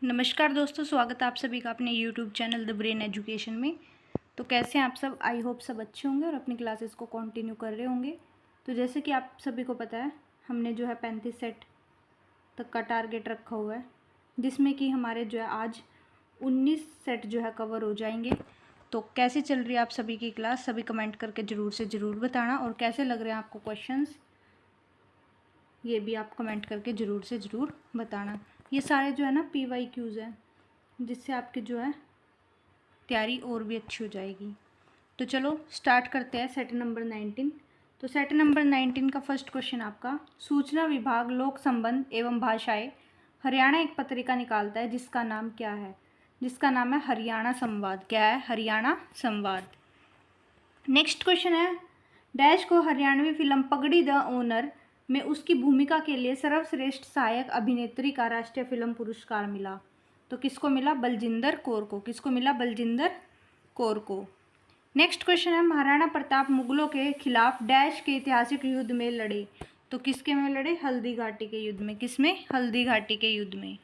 नमस्कार दोस्तों, स्वागत है आप सभी का अपने YouTube channel the brain education में। तो कैसे हैं आप सब? आई होप सब अच्छे होंगे और अपनी क्लासेस को कंटिन्यू कर रहे होंगे। तो जैसे कि आप सभी को पता है, हमने जो है 35 सेट तक का टारगेट रखा हुआ है, जिसमें कि हमारे जो है आज 19 सेट जो है कवर हो जाएंगे। तो कैसे चल रही है आप सभी की क्लास, सभी कमेंट करके ज़रूर से ज़रूर बताना। और कैसे लग रहे हैं आपको क्वेश्चंस, ये भी आप कमेंट करके ज़रूर से ज़रूर बताना। ये सारे जो है ना PYQs हैं, जिससे आपके जो है तैयारी और भी अच्छी हो जाएगी। तो चलो स्टार्ट करते हैं सेट नंबर 19। तो सेट नंबर 19 का फर्स्ट क्वेश्चन आपका, सूचना विभाग लोक संबंध एवं भाषाएं हरियाणा एक पत्रिका निकालता है जिसका नाम क्या है? जिसका नाम है हरियाणा संवाद। क्या है? हरियाणा संवाद। नेक्स्ट क्वेश्चन है, डैश को हरियाणवी फिल्म पगड़ी द ओनर में उसकी भूमिका के लिए सर्वश्रेष्ठ सहायक अभिनेत्री का राष्ट्रीय फिल्म पुरस्कार मिला। तो किसको मिला? बलजिंदर कौर को। किसको मिला? बलजिंदर कौर को। नेक्स्ट क्वेश्चन है, महाराणा प्रताप मुगलों के खिलाफ डैश के ऐतिहासिक युद्ध में लड़े। तो किसके में लड़े? हल्दी घाटी के युद्ध में। किसमें? हल्दी घाटी के युद्ध में।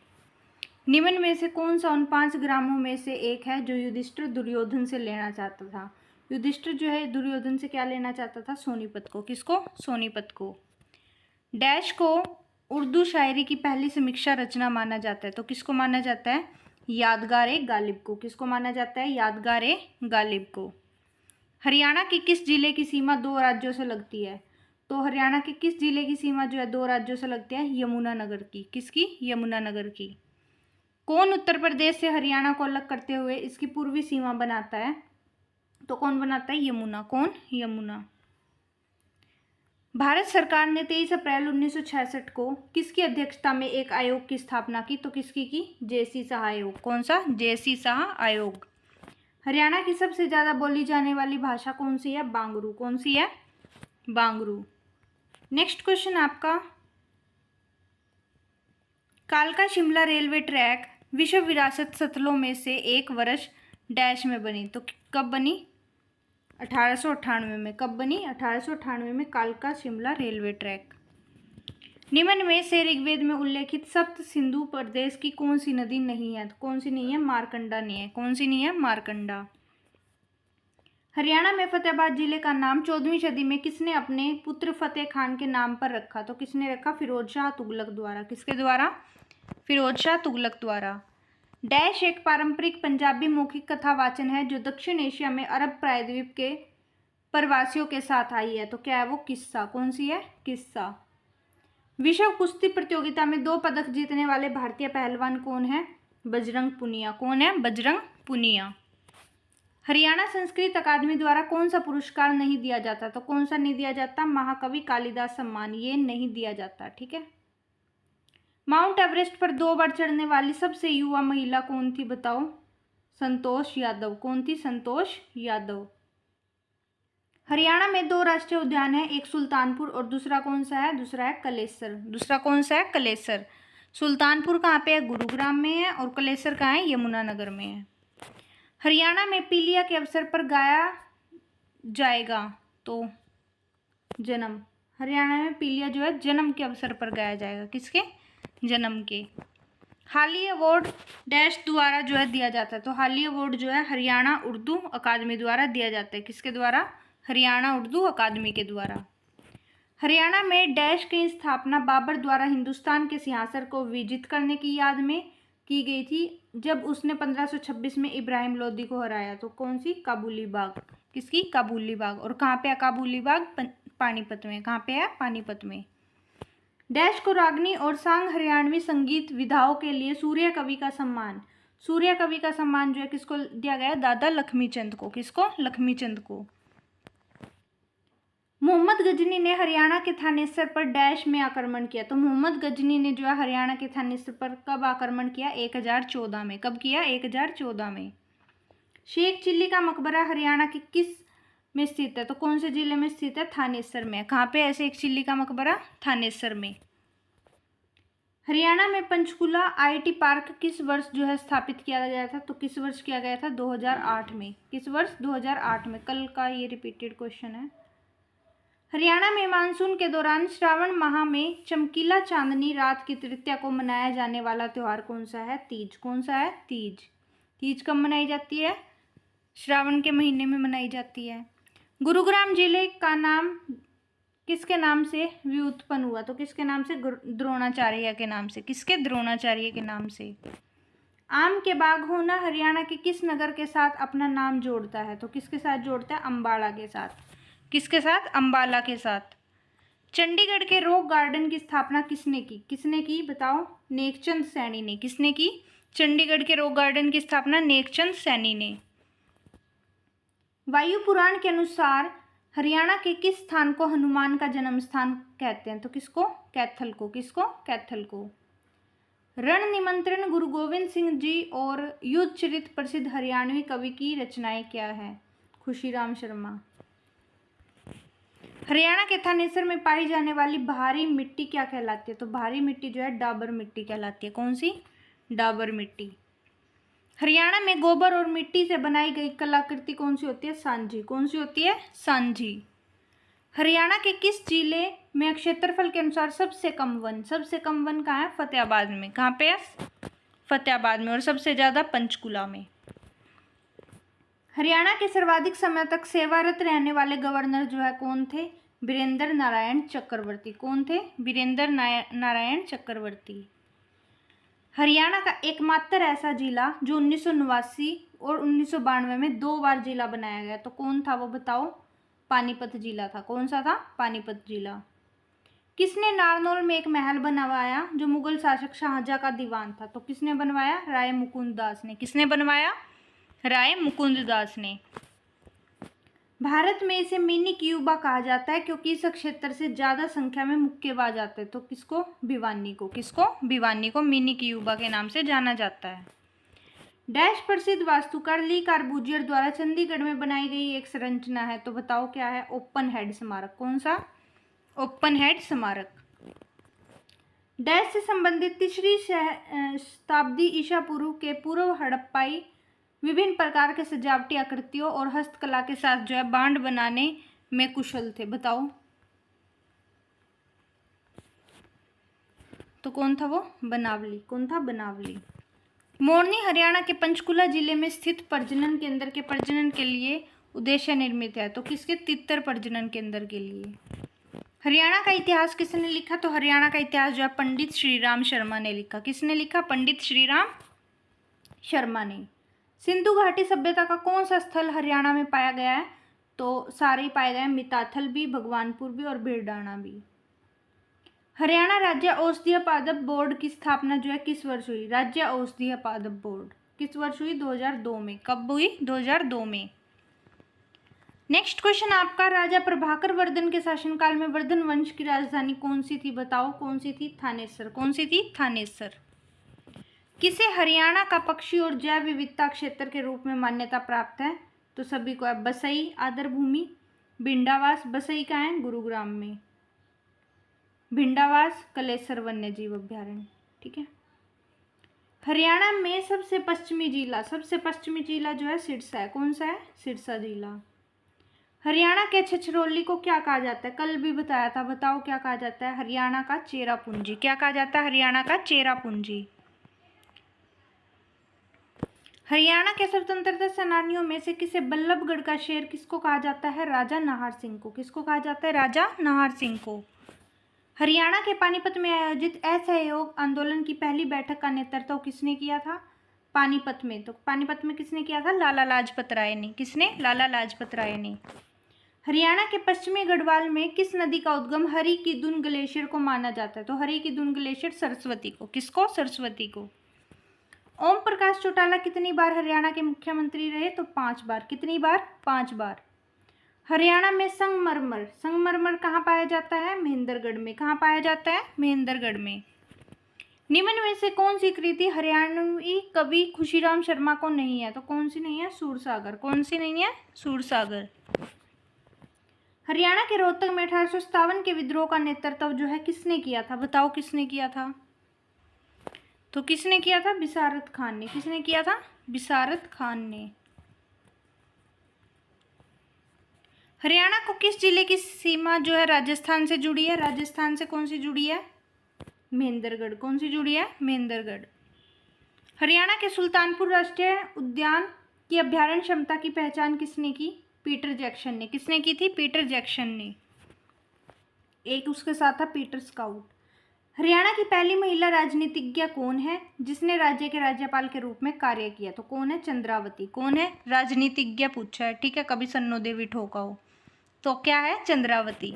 निम्न में से कौन सा उन 5 ग्रामों में से एक है जो युधिष्ठिर दुर्योधन से लेना चाहता था? युधिष्ठिर जो है दुर्योधन से क्या लेना चाहता था? सोनीपत को। किसको? सोनीपत को। डैश को उर्दू शायरी की पहली समीक्षा रचना माना जाता है। तो किसको माना जाता है? यादगार-ए गालिब को। किसको माना जाता है? यादगार-ए गालिब को। हरियाणा के किस जिले की सीमा 2 राज्यों से लगती है? तो हरियाणा के किस जिले की सीमा जो है 2 राज्यों से लगती है? यमुनानगर की। किसकी? यमुनानगर की। कौन उत्तर प्रदेश से हरियाणा को अलग करते हुए इसकी पूर्वी सीमा बनाता है? तो कौन बनाता है? यमुना। कौन? यमुना। भारत सरकार ने 23 अप्रैल 1966 को किसकी अध्यक्षता में एक आयोग की स्थापना की? तो किसकी की? JC शाह आयोग। कौन सा? JC शाह आयोग। हरियाणा की सबसे ज्यादा बोली जाने वाली भाषा कौन सी है? बांगरू। कौन सी है? बांगरू। नेक्स्ट क्वेश्चन आपका, कालका शिमला रेलवे ट्रैक विश्व विरासत स्थलों में से एक वर्ष डैश में बनी। तो कब बनी? 1898 में। कब बनी? 1898 में कालका शिमला रेलवे ट्रैक। निम्न में से ऋग्वेद में उल्लेखित सप्त सिंधु प्रदेश की कौन सी नदी नहीं है? तो कौन सी नहीं है? मारकंडा नहीं है। कौन सी नहीं है? मारकंडा। हरियाणा में फतेहाबाद जिले का नाम 14वीं सदी में किसने अपने पुत्र फतेह खान के नाम पर रखा? तो किसने रखा? फिरोज शाह तुगलक द्वारा। किसके द्वारा? फिरोज शाह तुगलक द्वारा। डैश एक पारंपरिक पंजाबी मौखिक कथा वाचन है जो दक्षिण एशिया में अरब प्रायद्वीप के प्रवासियों के साथ आई है। तो क्या है वो? किस्सा। कौन सी है? किस्सा। विश्व कुश्ती प्रतियोगिता में 2 पदक जीतने वाले भारतीय पहलवान कौन है? बजरंग पुनिया। कौन है? बजरंग पुनिया। हरियाणा संस्कृत अकादमी द्वारा कौन सा पुरस्कार नहीं दिया जाता? तो कौन सा नहीं दिया जाता? महाकवि कालिदास सम्मान। ये नहीं दिया जाता। ठीक है। माउंट एवरेस्ट पर 2 बार चढ़ने वाली सबसे युवा महिला कौन थी? बताओ। संतोष यादव। कौन थी? संतोष यादव। हरियाणा में 2 राष्ट्रीय उद्यान है, एक सुल्तानपुर और दूसरा कौन सा है? दूसरा है कलेसर। दूसरा कौन सा है? कलेसर। सुल्तानपुर कहाँ पे है? गुरुग्राम में है। और कलेसर कहाँ है? यमुनानगर में है। हरियाणा में पीलिया के अवसर पर गाया जाएगा तो जन्म। हरियाणा में पीलिया जो है जन्म के अवसर पर गाया जाएगा। किसके? जन्म के। हाली अवार्ड डैश द्वारा जो है दिया जाता है। तो हाली अवार्ड जो है हरियाणा उर्दू अकादमी द्वारा दिया जाता है। किसके द्वारा? हरियाणा उर्दू अकादमी के द्वारा। हरियाणा में डैश की स्थापना बाबर द्वारा हिंदुस्तान के सिंहासन को विजित करने की याद में की गई थी, जब उसने 1526 में इब्राहिम लोदी को हराया। तो कौन सी? काबुली बाग। किसकी? काबुली बाग। और कहाँ पे है काबुली बाग? पानीपत में। कहाँ पे है? पानीपत में। डैश को रागनी और सांग हरियाणवी संगीत विधाओं के लिए सूर्य कवि का सम्मान। सूर्य कवि का सम्मान जो है किसको दिया गया? दादा लक्ष्मीचंद को। किसको? लक्ष्मीचंद को। मोहम्मद गजनी ने हरियाणा के थानेसर पर डैश में आक्रमण किया। तो मोहम्मद गजनी ने जो है हरियाणा के थानेसर पर कब आक्रमण किया? 1014 में। कब किया? 1014 में। शेख चिल्ली का मकबरा हरियाणा के किस में स्थित है? तो कौन से जिले में स्थित है? थानेसर में। कहाँ पे है शेख चिल्ली का मकबरा? थानेसर में। हरियाणा में पंचकुला IIT पार्क किस वर्ष जो है स्थापित किया गया था? तो किस वर्ष किया गया था? 2008 में। किस वर्ष? 2008 में। कल का ये रिपीटेड क्वेश्चन है। हरियाणा में मानसून के दौरान श्रावण माह में चमकीला चांदनी रात की तृतीया को मनाया जाने वाला त्योहार कौन सा है? तीज। कौन सा है? तीज। तीज कब मनाई जाती है? श्रावण के महीने में मनाई जाती है। गुरुग्राम जिले का नाम किसके नाम से व्युत्पन्न हुआ? तो किसके नाम से? द्रोणाचार्य के नाम से। किसके? द्रोणाचार्य के नाम से। आम के बाग होना हरियाणा के किस नगर के साथ अपना नाम जोड़ता है? तो किसके साथ जोड़ता है? अम्बाला के साथ। किसके साथ? अम्बाला के साथ। चंडीगढ़ के रॉक गार्डन की स्थापना किसने की? किसने की बताओ? नेकचंद सैनी ने। किसने की? चंडीगढ़ के रॉक गार्डन की स्थापना नेकचंद सैनी ने। वायु पुराण के अनुसार हरियाणा के किस स्थान को हनुमान का जन्म स्थान कहते हैं? तो किसको? कैथल को। किसको? कैथल को। रण निमंत्रण गुरु गोविंद सिंह जी और युद्ध चरित प्रसिद्ध हरियाणवी कवि की रचनाएं क्या है? खुशीराम शर्मा। हरियाणा के थानेसर में पाई जाने वाली भारी मिट्टी क्या कहलाती है? तो भारी मिट्टी जो है डाबर मिट्टी कहलाती है। कौन सी? डाबर मिट्टी। हरियाणा में गोबर और मिट्टी से बनाई गई कलाकृति कौन सी होती है? सांझी। कौन सी होती है? सांझी। हरियाणा के किस जिले में क्षेत्रफल के अनुसार सबसे कम वन? सबसे कम वन कहाँ है? फतेहाबाद में। कहाँ पे है? फतेहाबाद में। और सबसे ज्यादा पंचकुला में। हरियाणा के सर्वाधिक समय तक सेवारत रहने वाले गवर्नर जो है कौन थे? वीरेंद्र नारायण चक्रवर्ती। कौन थे? वीरेंद्र नारायण चक्रवर्ती। हरियाणा का एकमात्र ऐसा जिला जो 1989 और 1992 में 2 बार जिला बनाया गया, तो कौन था वो बताओ? पानीपत जिला था। कौन सा था? पानीपत जिला। किसने नारनौल में एक महल बनवाया जो मुगल शासक शाहजहां का दीवान था? तो किसने बनवाया? राय मुकुंद दास ने। किसने बनवाया? राय मुकुंद दास ने। भारत में इसे मिनी क्यूबा कहा जाता है क्योंकि इस क्षेत्र से ज्यादा संख्या में मुक्केबाज आते हैं। तो किसको? भिवानी को। किसको? भिवानी को मिनी क्यूबा के नाम से जाना जाता है। डैश प्रसिद्ध वास्तुकार ली कार्बूजियर द्वारा चंडीगढ़ में बनाई गई एक संरचना है, तो बताओ क्या है? ओपन हेड स्मारक। कौन सा? ओपन हेड स्मारक। डैश से संबंधित 3री शताब्दी ईसा पूर्व के पूर्व हड़प्पाई विभिन्न प्रकार के सजावटी आकृतियों और हस्तकला के साथ जो है बांड बनाने में कुशल थे। बताओ तो कौन था वो? बनावली। कौन था? बनावली। मोरनी हरियाणा के पंचकुला जिले में स्थित प्रजनन केंद्र के प्रजनन के लिए उद्देश्य निर्मित है, तो किसके? तितर प्रजनन केंद्र के लिए। हरियाणा का इतिहास किसने लिखा? तो हरियाणा का इतिहास जो है पंडित श्रीराम शर्मा ने लिखा। किसने लिखा? पंडित श्रीराम शर्मा ने। सिंधु घाटी सभ्यता का कौन सा स्थल हरियाणा में पाया गया है? तो सारे ही पाए गए हैं, मिताथल भी, भगवानपुर भी और भीड़डाना भी। हरियाणा राज्य औषधीय पादप बोर्ड की स्थापना जो है किस वर्ष हुई? राज्य औषधीय पादप बोर्ड किस वर्ष हुई? 2002 में। कब हुई? 2002 में। नेक्स्ट क्वेश्चन आपका, राजा प्रभाकर वर्धन के शासनकाल में वर्धन वंश की राजधानी कौन सी थी? बताओ कौन सी थी? थानेसर। कौन सी थी? थानेसर। किसे हरियाणा का पक्षी और जैव विविधता क्षेत्र के रूप में मान्यता प्राप्त है? तो सभी को है। बसई आदर भूमि, भिंडावास। बसई कहाँ है? गुरुग्राम में। भिंडावास कलेसर वन्य जीव अभ्यारण्य। ठीक है। हरियाणा में सबसे पश्चिमी जिला जो है सिरसा है। कौन सा है? सिरसा जिला। हरियाणा के छछरौली को क्या कहा जाता है? कल भी बताया था, बताओ क्या कहा जाता है? हरियाणा का चेरापूंजी। क्या कहा जाता है? हरियाणा का चेरापूंजी। हरियाणा के स्वतंत्रता सेनानियों में से किसे बल्लभगढ़ का शेर किसको कहा जाता है? राजा नाहर सिंह को। किसको कहा जाता है? राजा नाहर सिंह को। हरियाणा के पानीपत में आयोजित असहयोग आंदोलन की पहली बैठक का नेतृत्व किसने किया था? पानीपत में। तो पानीपत में किसने किया था? लाला लाजपत राय ने। किसने? लाला लाजपत राय ने। हरियाणा के पश्चिमी गढ़वाल में किस नदी का उद्गम हरि की दून ग्लेशियर को माना जाता है? तो हरि की दून ग्लेशियर सरस्वती को। किसको? सरस्वती को। ओम प्रकाश चौटाला कितनी बार हरियाणा के मुख्यमंत्री रहे? तो 5 बार। कितनी बार? 5 बार। हरियाणा में संगमरमर कहाँ पाया जाता है? महेंद्रगढ़ में। कहाँ पाया जाता है? महेंद्रगढ़ में। निम्न में से कौन सी कृति हरियाणवी कवि खुशीराम शर्मा को नहीं है? तो कौन सी नहीं है? सूरसागर। कौन सी नहीं है? सूरसागर। हरियाणा के रोहतक में 1857 के विद्रोह का नेतृत्व जो है किसने किया था? बताओ किसने किया था? तो किसने किया था? बिसारत खान ने। किसने किया था? बिसारत खान ने। हरियाणा को किस जिले की सीमा जो है राजस्थान से जुड़ी है? राजस्थान से कौन सी जुड़ी है? महेंद्रगढ़। कौन सी जुड़ी है? महेंद्रगढ़। हरियाणा के सुल्तानपुर राष्ट्रीय उद्यान की अभ्यारण्य क्षमता की पहचान किसने की? पीटर जैक्सन ने। किसने की थी? पीटर जैक्सन ने। एक उसके साथ था पीटर स्काउट। हरियाणा की पहली महिला राजनीतिज्ञ कौन है जिसने राज्य के राज्यपाल के रूप में कार्य किया? तो कौन है? चंद्रावती। कौन है? राजनीतिज्ञ पूछा है, ठीक है, कभी सन्नो देवी ठोका हो तो क्या है? चंद्रावती।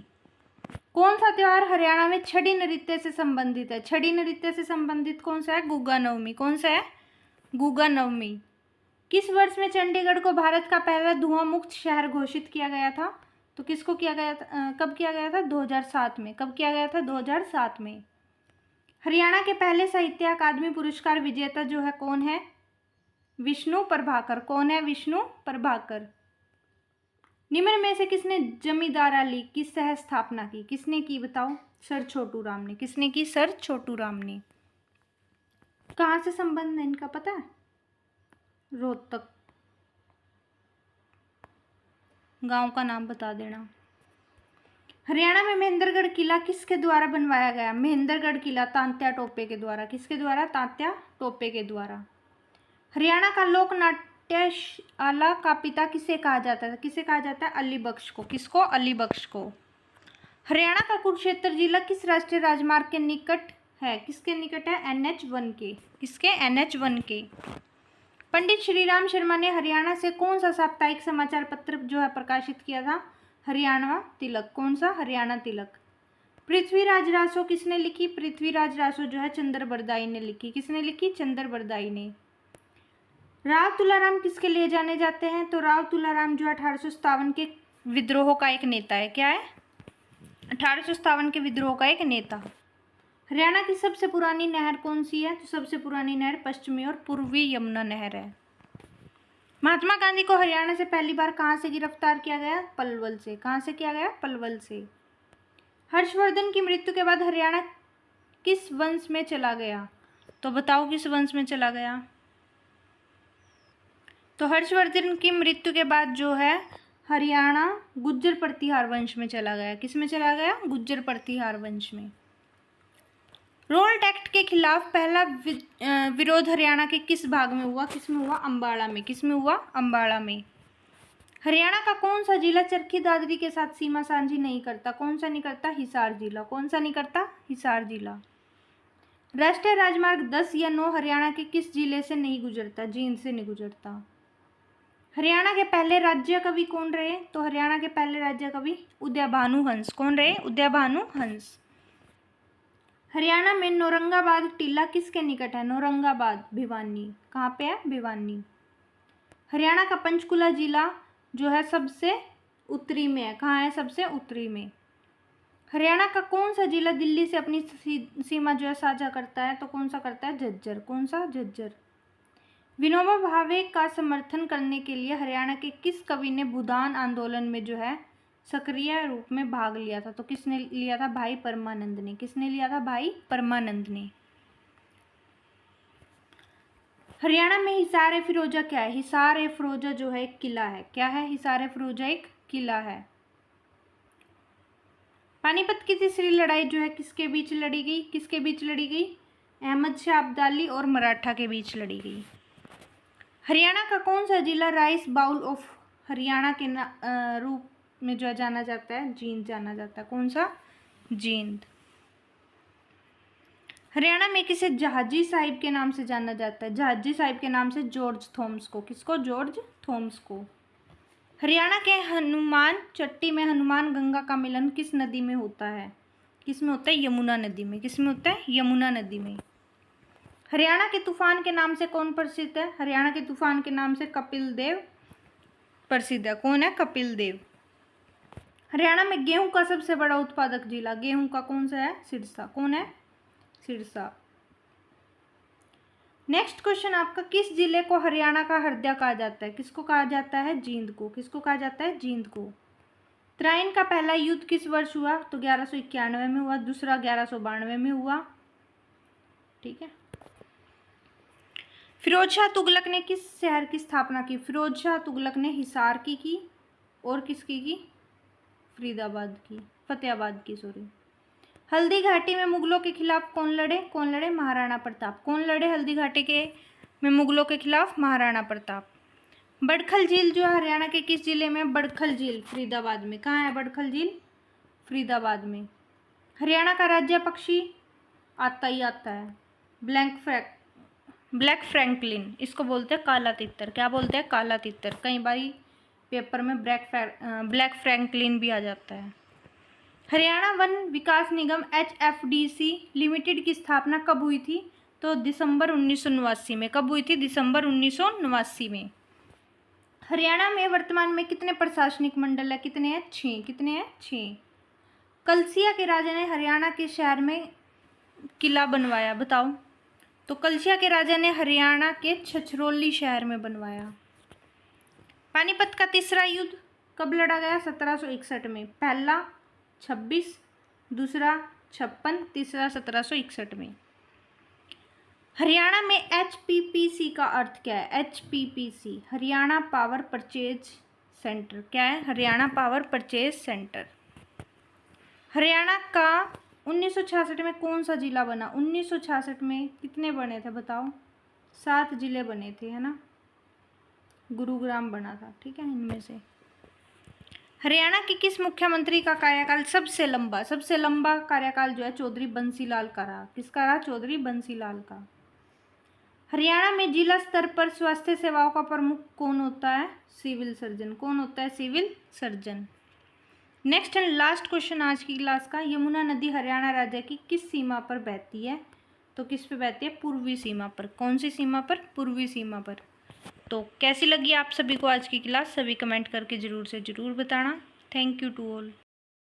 कौन सा त्योहार हरियाणा में छड़ी नृत्य से संबंधित है? छड़ी नृत्य से संबंधित कौन सा है? गुग्गा नवमी। कौन सा है? गुग्गा नवमी। किस वर्ष में चंडीगढ़ को भारत का पहला धुआं मुक्त शहर घोषित किया गया था? तो किसको किया गया था? कब किया गया था? 2007 में। कब किया गया था? 2007 में। हरियाणा के पहले साहित्य अकादमी पुरस्कार विजेता जो है कौन है? विष्णु प्रभाकर। कौन है? विष्णु प्रभाकर। निम्न में से किसने जमींदारा लीग की सह स्थापना की? किसने की बताओ? सर छोटू राम ने। किसने की? सर छोटू राम ने। कहाँ से संबंध है इनका पता है? रोहतक। गांव का नाम बता देना। हरियाणा में महेंद्रगढ़ किला किसके द्वारा बनवाया गया? महेंद्रगढ़ किला तांत्या टोपे के द्वारा। किसके द्वारा? तांत्या टोपे के द्वारा। हरियाणा का लोक नाट्यशाला का पिता किसे कहा जाता है? किसे कहा जाता है? अली बख्श को। किसको? अली बख्श को। हरियाणा का कुरुक्षेत्र जिला किस राष्ट्रीय राजमार्ग के निकट है? किसके निकट है? NH1 के। किसके? NH1 के। पंडित श्रीराम शर्मा ने हरियाणा से कौन सा साप्ताहिक समाचार पत्र जो है प्रकाशित किया था? हरियाणा तिलक। कौन सा? हरियाणा तिलक। पृथ्वीराज रासो किसने लिखी? पृथ्वीराज रासो जो है चंद्र बरदाई ने लिखी। किसने लिखी? चंद्र बरदाई ने। राव तुलाराम किसके लिए जाने जाते हैं? तो राव तुलाराम जो 1857 के विद्रोह का एक नेता है। क्या है? 1857 के विद्रोह का एक नेता। हरियाणा की सबसे पुरानी नहर कौन सी है? तो सबसे पुरानी नहर पश्चिमी और पूर्वी यमुना नहर है। महात्मा गांधी को हरियाणा से पहली बार कहाँ से गिरफ्तार किया गया? पलवल से। कहाँ से किया गया? पलवल से। हर्षवर्धन की मृत्यु के बाद हरियाणा किस वंश में चला गया? तो बताओ किस वंश में चला गया? तो हर्षवर्धन की मृत्यु के बाद जो है हरियाणा गुज्जर प्रतिहार वंश में चला गया। किस में चला गया? गुज्जर प्रतिहार वंश में। रोल्ट एक्ट के खिलाफ पहला विरोध हरियाणा के किस भाग में हुआ? किस में हुआ? अम्बाड़ा में। किस में हुआ? अम्बाड़ा में। हरियाणा का कौन सा जिला चरखी दादरी के साथ सीमा साझी नहीं करता? कौन सा नहीं करता? हिसार जिला। कौन सा नहीं करता? हिसार जिला। राष्ट्रीय राजमार्ग 10 या 9 हरियाणा के किस जिले से नहीं गुजरता? जींद से नहीं गुजरता। हरियाणा के पहले राज्य कवि कौन रहे? तो हरियाणा के पहले राज्य कवि उदयभानु हंस। कौन रहे? उदयभानु हंस। हरियाणा में नौरंगाबाद टीला किसके निकट है? नौरंगाबाद भिवानी। कहाँ पे है? भिवानी। हरियाणा का पंचकुला जिला जो है सबसे उत्तरी में है। कहाँ है? सबसे उत्तरी में। हरियाणा का कौन सा जिला दिल्ली से अपनी सीमा जो है साझा करता है? तो कौन सा करता है? झज्जर। कौन सा? झज्जर। विनोबा भावे का समर्थन करने के लिए हरियाणा के किस कवि ने भूदान आंदोलन में जो है सक्रिय रूप में भाग लिया था? तो किसने लिया था? भाई परमानंद ने। किसने लिया था? भाई परमानंद ने। हरियाणा में हिसार ए फिरोजा क्या है? हिसार ए फिरोजा जो है एक किला है। क्या है? हिसार ए फिरोजा एक किला है। पानीपत की तीसरी लड़ाई जो है किसके बीच लड़ी गई? किसके बीच लड़ी गई? अहमद शाह अब्दाली और मराठा के बीच लड़ी गई। हरियाणा का कौन सा जिला राइस बाउल ऑफ हरियाणा के रूप में जो है जाना जाता है? जींद जाना जाता है। कौन सा? जींद। हरियाणा में किसे जहाजी साहिब के नाम से जाना जाता है? जहाजी साहिब के नाम से जॉर्ज थॉमस को। किसको? जॉर्ज थॉमस को। हरियाणा के हनुमान चट्टी में हनुमान गंगा का मिलन किस नदी में होता है? किस में होता है? यमुना नदी में। किस में होता है? यमुना नदी में। हरियाणा के तूफान के नाम से कौन प्रसिद्ध है? हरियाणा के तूफान के नाम से कपिल देव प्रसिद्ध है। कौन है? कपिल देव। हरियाणा में गेहूं का सबसे बड़ा उत्पादक जिला गेहूं का कौन सा है? सिरसा। कौन है? सिरसा। नेक्स्ट क्वेश्चन आपका, किस जिले को हरियाणा का हृदय कहा जाता है? किसको कहा जाता है? जींद को। किसको कहा जाता है? जींद को। त्राइन का पहला युद्ध किस वर्ष हुआ? तो 1191 में हुआ। दूसरा 1192 में हुआ। ठीक है। फिरोज शाह तुगलक ने किस शहर की स्थापना की? फिरोज शाह तुगलक ने हिसार की और किसकी की? फतेहाबाद की सॉरी। हल्दी घाटी में मुगलों के खिलाफ कौन लड़े? महाराणा प्रताप। कौन लड़े हल्दी घाटी के में मुगलों के खिलाफ? महाराणा प्रताप। बड़खल झील जो है हरियाणा के किस जिले में? बड़खल झील फरीदाबाद में। कहाँ है बड़खल झील? फरीदाबाद में। हरियाणा का राज्य पक्षी आता ही आता है ब्लैक फ्रैंकलिन, इसको बोलते हैं काला तितर। क्या बोलते हैं? काला तितर। कई बारी पेपर में ब्लैक फ्रैंकलिन भी आ जाता है। हरियाणा वन विकास निगम HFDC लिमिटेड की स्थापना कब हुई थी? तो दिसंबर 1989 में। कब हुई थी? दिसंबर 1989 में। हरियाणा में वर्तमान में कितने प्रशासनिक मंडल है? कितने हैं? 6। कितने हैं? 6। कलसिया के राजा ने हरियाणा के शहर में किला बनवाया, बताओ। तो कलसिया के राजा ने हरियाणा के छछरौली शहर में बनवाया। पानीपत का तीसरा युद्ध कब लड़ा गया? 1761 में। पहला 26, दूसरा 56, तीसरा 1761 में। हरियाणा में HPPC का अर्थ क्या है? HPPC Haryana power purchase centre. क्या है? Haryana power purchase centre. Haryana का 1966 में कौन सा जिला बना? 1966 में कितने बने थे बताओ? 7 जिले बने थे, है ना। गुरुग्राम बना था, ठीक है। इनमें से हरियाणा के किस मुख्यमंत्री का कार्यकाल सबसे लंबा कार्यकाल जो है चौधरी बंसीलाल का रहा? किसका रहा? चौधरी बंसीलाल का। हरियाणा में जिला स्तर पर स्वास्थ्य सेवाओं का प्रमुख कौन होता है? Civil surgeon. कौन होता है? Civil surgeon. Next and last question आज की क्लास का, यमुना नदी हरियाणा राज्य की किस सीमा पर बहती है? तो किस पे बहती है? पूर्वी सीमा पर। कौन सी सीमा पर? पूर्वी सीमा पर। तो कैसी लगी आप सभी को आज की क्लास? सभी कमेंट करके ज़रूर से ज़रूर बताना। Thank you to all.